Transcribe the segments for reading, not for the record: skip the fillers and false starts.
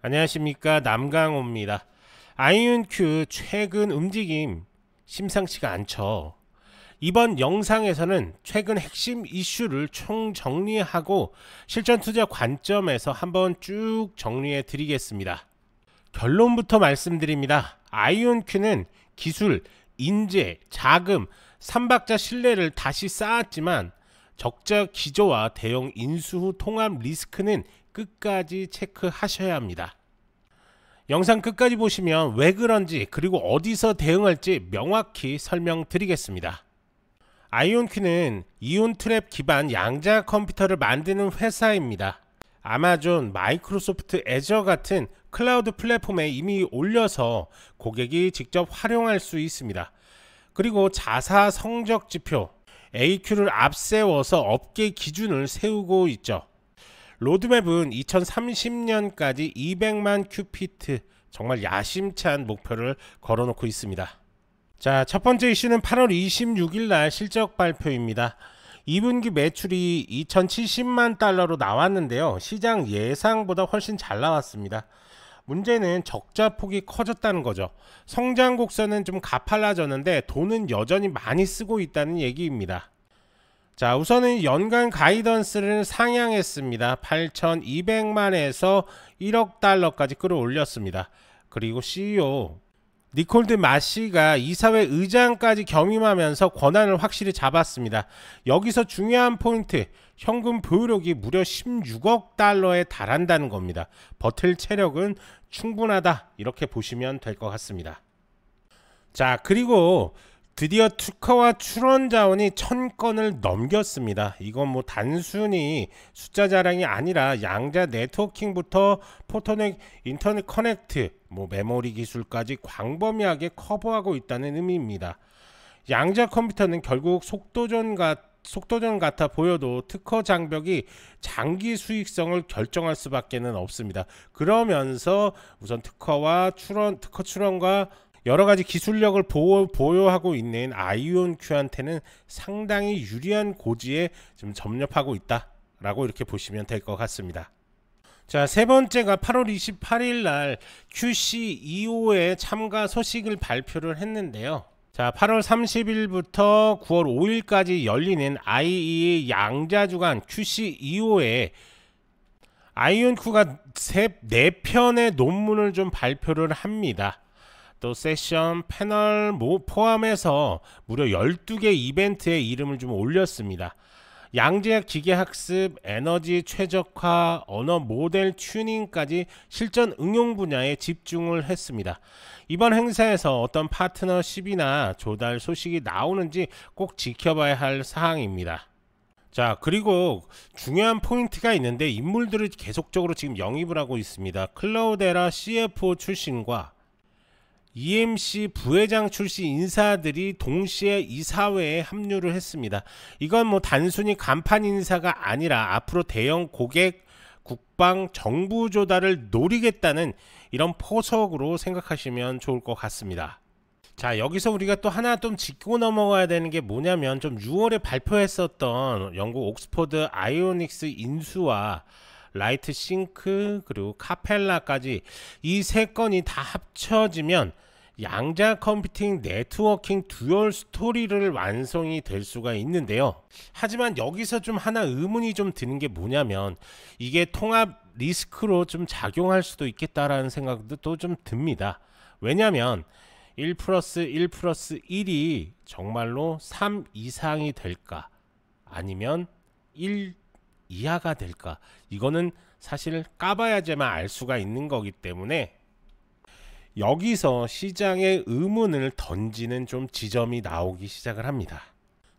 안녕하십니까, 남강호입니다. 아이온큐 최근 움직임 심상치가 않죠. 이번 영상에서는 최근 핵심 이슈를 총정리하고 실전 투자 관점에서 한번 쭉 정리해 드리겠습니다. 결론부터 말씀드립니다. 아이온큐는 기술, 인재, 자금, 삼박자 신뢰를 다시 쌓았지만 적자 기조와 대형 인수 후 통합 리스크는 끝까지 체크하셔야 합니다. 영상 끝까지 보시면 왜 그런지 그리고 어디서 대응할지 명확히 설명드리겠습니다. 아이온큐는 이온 트랩 기반 양자 컴퓨터를 만드는 회사입니다. 아마존, 마이크로소프트 애저 같은 클라우드 플랫폼에 이미 올려서 고객이 직접 활용할 수 있습니다. 그리고 자사 성적 지표 AQ를 앞세워서 업계 기준을 세우고 있죠. 로드맵은 2030년까지 200만 큐피트, 정말 야심찬 목표를 걸어놓고 있습니다. 자, 첫 번째 이슈는 8월 26일 날 실적 발표입니다. 2분기 매출이 2070만 달러로 나왔는데요. 시장 예상보다 훨씬 잘 나왔습니다. 문제는 적자 폭이 커졌다는 거죠. 성장 곡선은 좀 가팔라졌는데 돈은 여전히 많이 쓰고 있다는 얘기입니다. 자, 우선은 연간 가이던스를 상향했습니다. 8,200만에서 1억 달러까지 끌어올렸습니다. 그리고 CEO 니콜드 마시가 이사회 의장까지 겸임하면서 권한을 확실히 잡았습니다. 여기서 중요한 포인트, 현금 보유력이 무려 16억 달러에 달한다는 겁니다. 버틸 체력은 충분하다, 이렇게 보시면 될 것 같습니다. 자, 그리고 드디어 특허와 출원 자원이 1000건을 넘겼습니다. 이건 뭐 단순히 숫자 자랑이 아니라 양자 네트워킹부터 포토넥 인터넷 커넥트, 메모리 기술까지 광범위하게 커버하고 있다는 의미입니다. 양자 컴퓨터는 결국 속도전 같아 보여도 특허 장벽이 장기 수익성을 결정할 수밖에 없습니다. 그러면서 우선 특허 출원과 여러가지 기술력을 보유하고 있는 아이온큐한테는 상당히 유리한 고지에 좀 점nhập하고 있다라고 이렇게 보시면 될 것 같습니다. 자, 세 번째가 8월 28일 날 QC25의 참가 소식을 발표를 했는데요. 자, 8월 30일부터 9월 5일까지 열리는 IEA 양자주간 QC25에 아이온큐가 4편의 논문을 좀 발표를 합니다. 또 세션, 패널 포함해서 무려 12개 이벤트에 이름을 좀 올렸습니다. 양자 기계학습, 에너지 최적화, 언어 모델 튜닝까지 실전 응용 분야에 집중을 했습니다. 이번 행사에서 어떤 파트너십이나 조달 소식이 나오는지 꼭 지켜봐야 할 사항입니다. 자, 그리고 중요한 포인트가 있는데 인물들을 계속적으로 지금 영입을 하고 있습니다. 클라우데라 CFO 출신과 EMC 부회장 출신 인사들이 동시에 이사회에 합류를 했습니다. 이건 단순히 간판 인사가 아니라 앞으로 대형 고객, 국방, 정부 조달을 노리겠다는 이런 포석으로 생각하시면 좋을 것 같습니다. 자, 여기서 우리가 또 하나 좀 짚고 넘어가야 되는 게 뭐냐면, 좀 6월에 발표했었던 영국 옥스퍼드 아이오닉스 인수와 라이트 싱크 그리고 카펠라까지 이 세 건이 다 합쳐지면 양자 컴퓨팅 네트워킹 듀얼 스토리를 완성이 될 수가 있는데요. 하지만 여기서 좀 하나 의문이 좀 드는 게 뭐냐면, 이게 통합 리스크로 좀 작용할 수도 있겠다라는 생각도 또 좀 듭니다. 왜냐면 1 플러스 1 플러스 1이 정말로 3 이상이 될까, 아니면 1 이하가 될까, 이거는 사실 까봐야지만 알 수가 있는 거기 때문에 여기서 시장의 의문을 던지는 좀 지점이 나오기 시작을 합니다.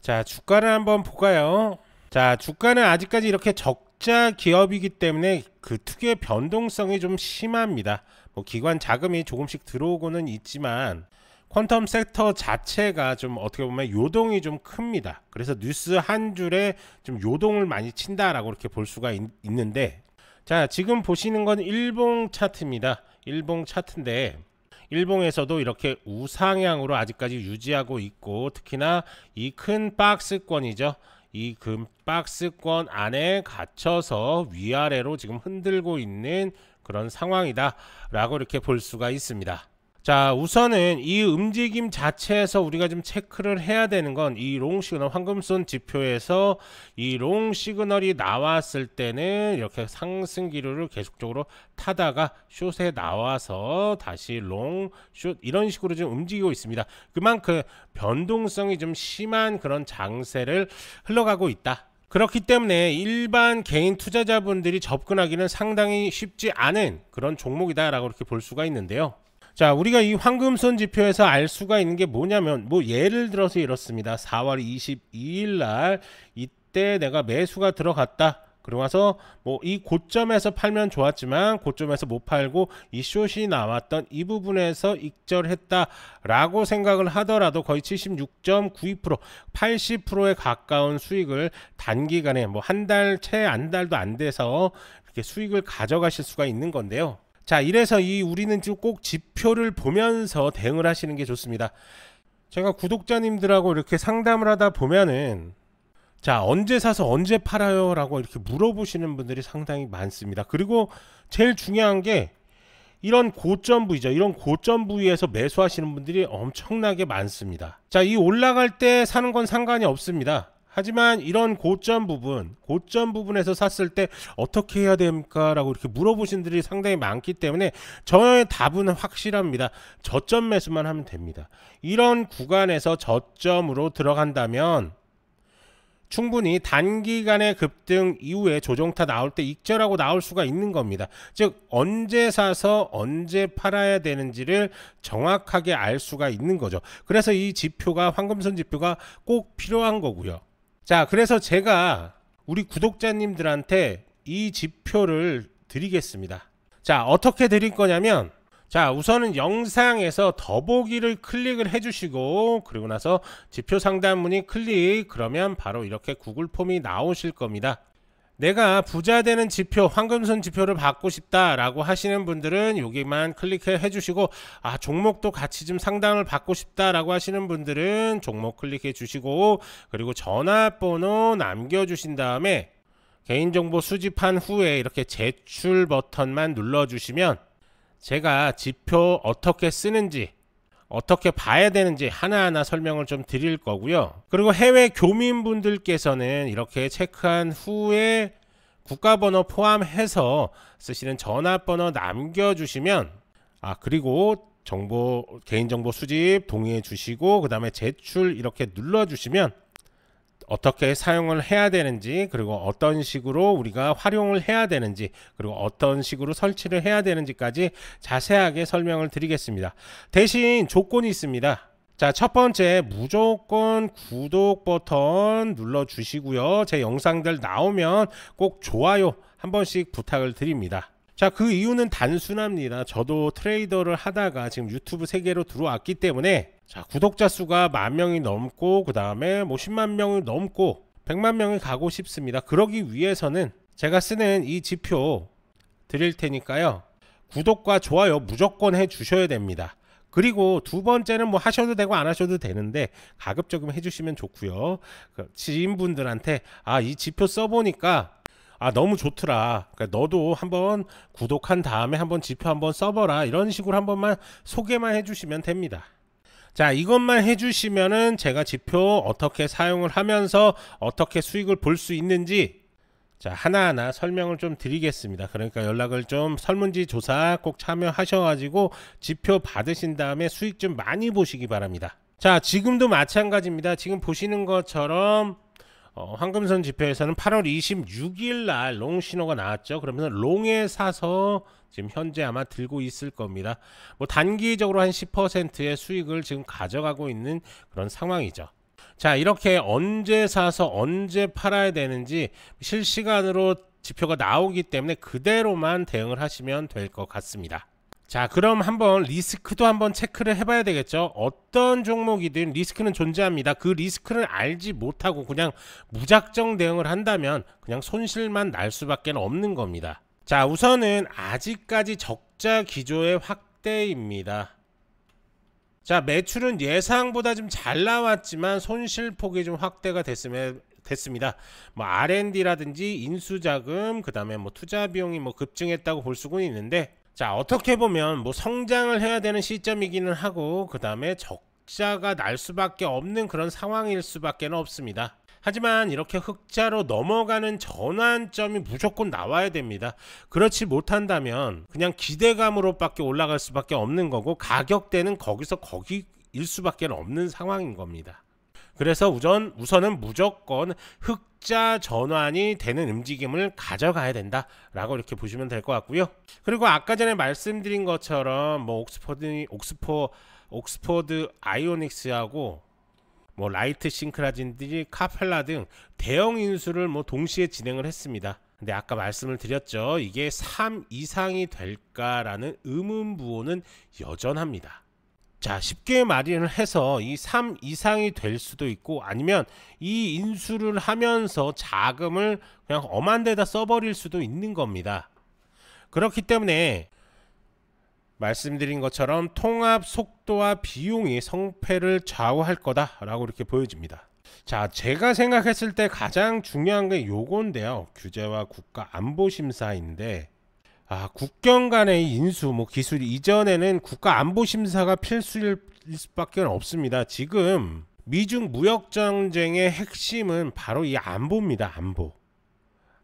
자, 주가를 한번 볼까요? 자, 주가는 아직까지 이렇게 적자 기업이기 때문에 그 특유의 변동성이 좀 심합니다. 기관 자금이 조금씩 들어오고는 있지만 퀀텀 섹터 자체가 좀 어떻게 보면 요동이 좀 큽니다. 그래서 뉴스 한 줄에 좀 요동을 많이 친다라고 이렇게 볼 수가 있는데, 자, 지금 보시는 건 일봉 차트입니다. 일봉 차트인데 일봉에서도 이렇게 우상향으로 아직까지 유지하고 있고, 특히나 이 큰 박스권이죠. 이 금 박스권 안에 갇혀서 위아래로 지금 흔들고 있는 그런 상황이다 라고 이렇게 볼 수가 있습니다. 자, 우선은 이 움직임 자체에서 우리가 좀 체크를 해야 되는 건 이 롱 시그널, 황금손 지표에서 이 롱 시그널이 나왔을 때는 이렇게 상승 기류를 계속적으로 타다가 숏에 나와서 다시 롱, 숏 이런 식으로 좀 움직이고 있습니다. 그만큼 변동성이 좀 심한 그런 장세를 흘러가고 있다. 그렇기 때문에 일반 개인 투자자분들이 접근하기는 상당히 쉽지 않은 그런 종목이다 라고 이렇게 볼 수가 있는데요. 자, 우리가 이 황금손 지표에서 알 수가 있는 게 뭐냐면, 뭐 예를 들어서 이렇습니다. 4월 22일 날 이때 내가 매수가 들어갔다. 그러고 나서 뭐 이 고점에서 팔면 좋았지만 고점에서 못 팔고 이 숏이 나왔던 이 부분에서 익절했다 라고 생각을 하더라도 거의 76.92% 80%에 가까운 수익을 단기간에 뭐 한 달 채 한 달도 안 돼서 이렇게 수익을 가져가실 수가 있는 건데요. 자, 이래서 우리는 꼭 지표를 보면서 대응을 하시는 게 좋습니다. 제가 구독자님들하고 이렇게 상담을 하다 보면은, 자, 언제 사서 언제 팔아요? 라고 이렇게 물어보시는 분들이 상당히 많습니다. 그리고 제일 중요한 게 이런 고점 부위죠. 이런 고점 부위에서 매수하시는 분들이 엄청나게 많습니다. 자, 이 올라갈 때 사는 건 상관이 없습니다. 하지만 이런 고점 부분에서 샀을 때 어떻게 해야 됩니까? 라고 이렇게 물어보신 분들이 상당히 많기 때문에 저의 답은 확실합니다. 저점 매수만 하면 됩니다. 이런 구간에서 저점으로 들어간다면 충분히 단기간의 급등 이후에 조정타 나올 때 익절하고 나올 수가 있는 겁니다. 즉 언제 사서 언제 팔아야 되는지를 정확하게 알 수가 있는 거죠. 그래서 이 지표가, 황금손 지표가 꼭 필요한 거고요. 자, 그래서 제가 우리 구독자님들한테 이 지표를 드리겠습니다. 자, 어떻게 드릴 거냐면, 자, 우선은 영상에서 더보기를 클릭을 해주시고, 그리고 나서 지표 상담 문의 클릭, 그러면 바로 이렇게 구글 폼이 나오실 겁니다. 내가 부자 되는 지표, 황금손 지표를 받고 싶다 라고 하시는 분들은 여기만 클릭해 주시고, 아, 종목도 같이 좀 상담을 받고 싶다 라고 하시는 분들은 종목 클릭해 주시고, 그리고 전화번호 남겨 주신 다음에 개인정보 수집한 후에 이렇게 제출 버튼만 눌러 주시면 제가 지표 어떻게 쓰는지, 어떻게 봐야 되는지 하나하나 설명을 좀 드릴 거고요. 그리고 해외 교민분들께서는 이렇게 체크한 후에 국가번호 포함해서 쓰시는 전화번호 남겨주시면, 그리고 개인정보 수집 동의해 주시고 그 다음에 제출 이렇게 눌러주시면 어떻게 사용을 해야 되는지, 그리고 어떤 식으로 우리가 활용을 해야 되는지, 그리고 어떤 식으로 설치를 해야 되는지까지 자세하게 설명을 드리겠습니다. 대신 조건이 있습니다. 자, 첫 번째, 무조건 구독 버튼 눌러 주시고요. 제 영상들 나오면 꼭 좋아요 한 번씩 부탁을 드립니다. 자, 그 이유는 단순합니다. 저도 트레이더를 하다가 지금 유튜브 세계로 들어왔기 때문에, 자, 구독자 수가 10,000명이 넘고 그 다음에 뭐 10만 명이 넘고 100만 명이 가고 싶습니다. 그러기 위해서는 제가 쓰는 이 지표 드릴 테니까요, 구독과 좋아요 무조건 해 주셔야 됩니다. 그리고 두 번째는 뭐 하셔도 되고 안 하셔도 되는데 가급적이면 해주시면 좋고요. 지인분들한테 이 지표 써보니까 너무 좋더라, 그러니까 너도 한번 구독한 다음에 한번 지표 한번 써봐라, 이런 식으로 한 번만 소개만 해주시면 됩니다. 자, 이것만 해주시면은 제가 지표 어떻게 사용을 하면서 어떻게 수익을 볼 수 있는지, 자, 하나하나 설명을 좀 드리겠습니다. 그러니까 연락을 좀, 설문지 조사 꼭 참여하셔가지고 지표 받으신 다음에 수익 좀 많이 보시기 바랍니다. 자, 지금도 마찬가지입니다. 지금 보시는 것처럼 황금손 지표에서는 8월 26일 날 롱 신호가 나왔죠. 그러면 롱에 사서 지금 현재 아마 들고 있을 겁니다. 뭐 단기적으로 한 10%의 수익을 지금 가져가고 있는 그런 상황이죠. 자, 이렇게 언제 사서 언제 팔아야 되는지 실시간으로 지표가 나오기 때문에 그대로만 대응을 하시면 될 것 같습니다. 자, 그럼 한번 리스크도 한번 체크를 해봐야 되겠죠. 어떤 종목이든 리스크는 존재합니다. 그 리스크를 알지 못하고 그냥 무작정 대응을 한다면 그냥 손실만 날 수밖에 없는 겁니다. 자, 우선은 아직까지 적자 기조의 확대입니다. 자, 매출은 예상보다 좀 잘 나왔지만 손실폭이 좀 확대가 됐습니다. 뭐 R&D라든지 인수자금, 그 다음에 뭐 투자 비용이 뭐 급증했다고 볼 수는 있는데, 자, 어떻게 보면 뭐 성장을 해야 되는 시점이기는 하고, 그 다음에 적자가 날 수밖에 없는 그런 상황일 수밖에 없습니다. 하지만 이렇게 흑자로 넘어가는 전환점이 무조건 나와야 됩니다. 그렇지 못한다면 그냥 기대감으로밖에 올라갈 수밖에 없는 거고, 가격대는 거기서 거기일 수밖에 없는 상황인 겁니다. 그래서 우선은 무조건 흑자 전환이 되는 움직임을 가져가야 된다라고 이렇게 보시면 될 것 같고요. 그리고 아까 전에 말씀드린 것처럼 뭐 옥스포드 아이오닉스하고 뭐 라이트 싱크라든지 카펠라 등 대형 인수를 뭐 동시에 진행을 했습니다. 근데 아까 말씀을 드렸죠. 이게 3 이상이 될까라는 의문부호는 여전합니다. 자, 쉽게 말을 해서 이 3 이상이 될 수도 있고, 아니면 이 인수를 하면서 자금을 그냥 엄한 데다 써버릴 수도 있는 겁니다. 그렇기 때문에 말씀드린 것처럼 통합 속도와 비용이 성패를 좌우할 거다라고 이렇게 보여집니다. 자, 제가 생각했을 때 가장 중요한 게 요건데요. 규제와 국가 안보 심사인데, 국경 간의 인수, 뭐 기술 이전에는 국가 안보 심사가 필수일 수밖에 없습니다. 지금 미중 무역 전쟁의 핵심은 바로 이 안보입니다. 안보.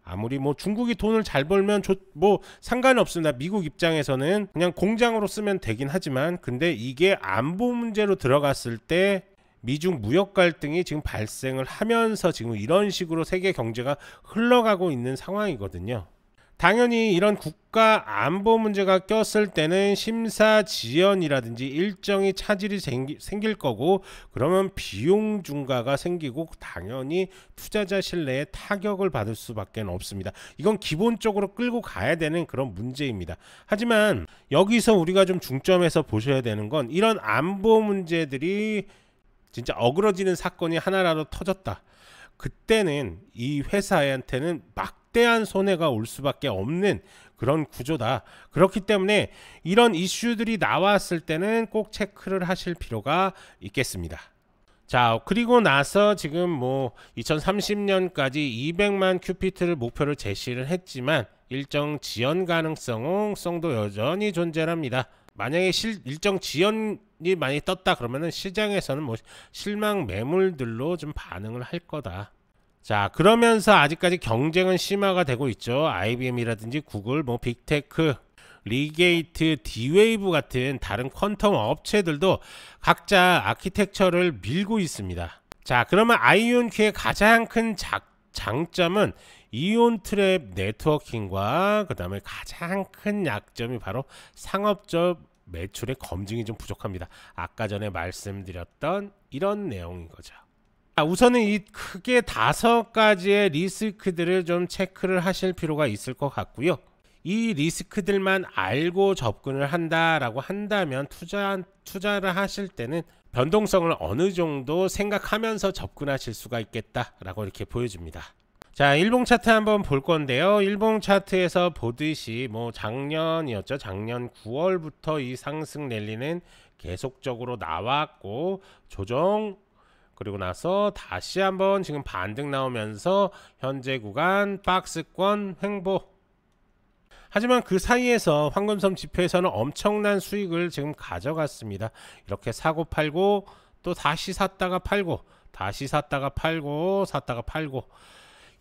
아무리 뭐 중국이 돈을 잘 벌면 뭐 상관은 없습니다. 미국 입장에서는 그냥 공장으로 쓰면 되긴 하지만, 근데 이게 안보 문제로 들어갔을 때 미중 무역 갈등이 지금 발생을 하면서 지금 이런 식으로 세계 경제가 흘러가고 있는 상황이거든요. 당연히 이런 국가 안보 문제가 꼈을 때는 심사 지연이라든지 일정이 차질이 생길 거고, 그러면 비용 증가가 생기고 당연히 투자자 신뢰에 타격을 받을 수밖에 없습니다. 이건 기본적으로 끌고 가야 되는 그런 문제입니다. 하지만 여기서 우리가 좀 중점해서 보셔야 되는 건, 이런 안보 문제들이 진짜 어그러지는 사건이 하나라도 터졌다. 그때는 이 회사한테는 막대한 손해가 올 수밖에 없는 그런 구조다. 그렇기 때문에 이런 이슈들이 나왔을 때는 꼭 체크를 하실 필요가 있겠습니다. 자, 그리고 나서 지금 뭐 2030년까지 200만 큐피트를 목표를 제시를 했지만 일정 지연 가능성도 여전히 존재합니다. 만약에 일정 지연이 많이 떴다 그러면은 시장에서는 뭐 실망 매물들로 좀 반응을 할 거다. 자, 그러면서 아직까지 경쟁은 심화가 되고 있죠. IBM이라든지 구글, 뭐 빅테크, 리게이트, 디웨이브 같은 다른 퀀텀 업체들도 각자 아키텍처를 밀고 있습니다. 자, 그러면 아이온큐의 가장 큰 장점은 이온 트랩 네트워킹과 그 다음에 가장 큰 약점이 바로 상업적 매출의 검증이 좀 부족합니다. 아까 전에 말씀드렸던 이런 내용인 거죠. 우선은 이 크게 5가지의 리스크들을 좀 체크를 하실 필요가 있을 것 같고요. 이 리스크들만 알고 접근을 한다라고 한다면 투자를 하실 때는 변동성을 어느 정도 생각하면서 접근하실 수가 있겠다라고 이렇게 보여집니다. 자, 일봉 차트 한번 볼 건데요. 일봉 차트에서 보듯이 뭐 작년이었죠. 작년 9월부터 이 상승 랠리는 계속적으로 나왔고, 조정, 그리고 나서 다시 한번 지금 반등 나오면서 현재 구간 박스권 횡보. 하지만 그 사이에서 황금섬 지표에서는 엄청난 수익을 지금 가져갔습니다. 이렇게 사고 팔고 또 다시 샀다가 팔고 다시 샀다가 팔고 샀다가 팔고,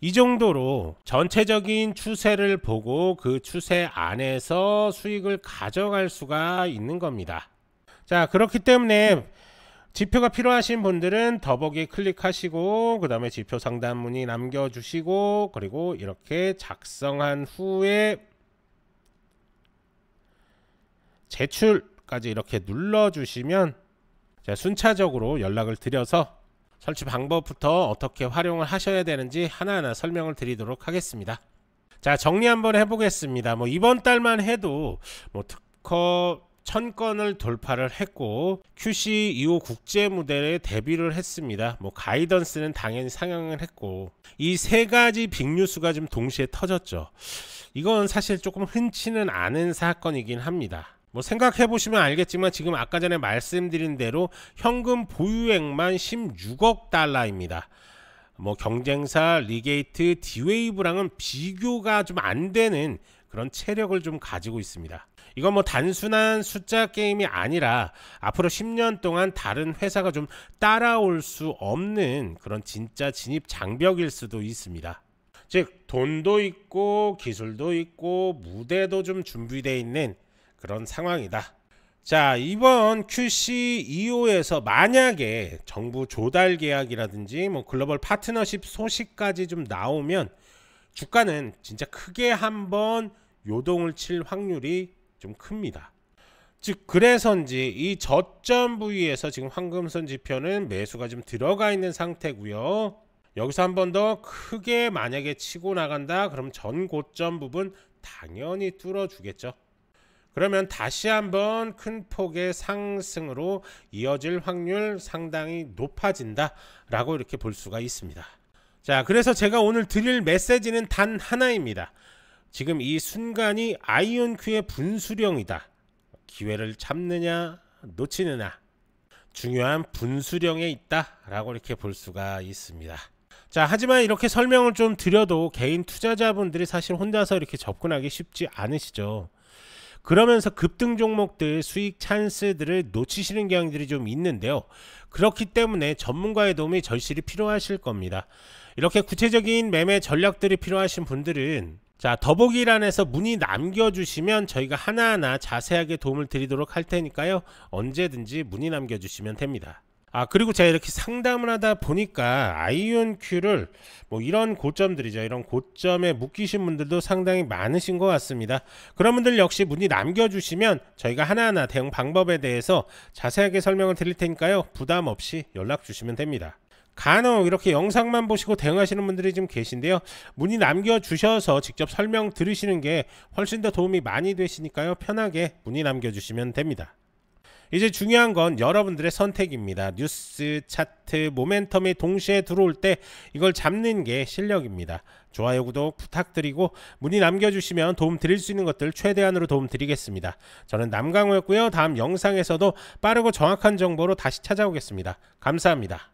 이 정도로 전체적인 추세를 보고 그 추세 안에서 수익을 가져갈 수가 있는 겁니다. 자, 그렇기 때문에 지표가 필요하신 분들은 더보기 클릭하시고 그 다음에 지표 상담 문의 남겨주시고, 그리고 이렇게 작성한 후에 제출까지 이렇게 눌러주시면 제가 순차적으로 연락을 드려서 설치 방법부터 어떻게 활용을 하셔야 되는지 하나하나 설명을 드리도록 하겠습니다. 자, 정리 한번 해보겠습니다. 뭐 이번 달만 해도 뭐 특허 1000건을 돌파를 했고, QC 2호 국제 무대에 데뷔를 했습니다. 뭐 가이던스는 당연히 상영을 했고, 이 3가지 빅뉴스가 좀 동시에 터졌죠. 이건 사실 조금 흔치는 않은 사건이긴 합니다. 뭐 생각해 보시면 알겠지만 지금 아까 전에 말씀드린 대로 현금 보유액만 16억 달러입니다. 뭐 경쟁사 리게이트 디웨이브랑은 비교가 좀 안 되는 그런 체력을 좀 가지고 있습니다. 이건 뭐 단순한 숫자 게임이 아니라 앞으로 10년 동안 다른 회사가 좀 따라올 수 없는 그런 진짜 진입 장벽일 수도 있습니다. 즉 돈도 있고 기술도 있고 무대도 좀 준비되어 있는 그런 상황이다. 자, 이번 QC25에서 만약에 정부 조달 계약이라든지 뭐 글로벌 파트너십 소식까지 좀 나오면 주가는 진짜 크게 한번 요동을 칠 확률이 좀 큽니다. 즉 그래서인지 이 저점 부위에서 지금 황금선 지표는 매수가 좀 들어가 있는 상태고요. 여기서 한 번 더 크게 만약에 치고 나간다, 그럼 전 고점 부분 당연히 뚫어 주겠죠. 그러면 다시 한번 큰 폭의 상승으로 이어질 확률 상당히 높아진다 라고 이렇게 볼 수가 있습니다. 자, 그래서 제가 오늘 드릴 메시지는 단 하나입니다. 지금 이 순간이 아이온큐의 분수령이다. 기회를 잡느냐 놓치느냐, 중요한 분수령에 있다 라고 이렇게 볼 수가 있습니다. 자, 하지만 이렇게 설명을 좀 드려도 개인 투자자분들이 사실 혼자서 이렇게 접근하기 쉽지 않으시죠. 그러면서 급등 종목들 수익 찬스들을 놓치시는 경향들이 좀 있는데요. 그렇기 때문에 전문가의 도움이 절실히 필요하실 겁니다. 이렇게 구체적인 매매 전략들이 필요하신 분들은 자, 더보기란에서 문의 남겨주시면 저희가 하나하나 자세하게 도움을 드리도록 할 테니까요. 언제든지 문의 남겨주시면 됩니다. 그리고 제가 이렇게 상담을 하다 보니까 아이온큐를 뭐 이런 고점들이죠. 이런 고점에 묶이신 분들도 상당히 많으신 것 같습니다. 그런 분들 역시 문의 남겨주시면 저희가 하나하나 대응 방법에 대해서 자세하게 설명을 드릴 테니까요. 부담 없이 연락 주시면 됩니다. 간혹 이렇게 영상만 보시고 대응하시는 분들이 좀 계신데요. 문의 남겨주셔서 직접 설명 들으시는 게 훨씬 더 도움이 많이 되시니까요. 편하게 문의 남겨주시면 됩니다. 이제 중요한 건 여러분들의 선택입니다. 뉴스, 차트, 모멘텀이 동시에 들어올 때 이걸 잡는 게 실력입니다. 좋아요, 구독 부탁드리고 문의 남겨주시면 도움 드릴 수 있는 것들 최대한으로 도움 드리겠습니다. 저는 남강호였고요. 다음 영상에서도 빠르고 정확한 정보로 다시 찾아오겠습니다. 감사합니다.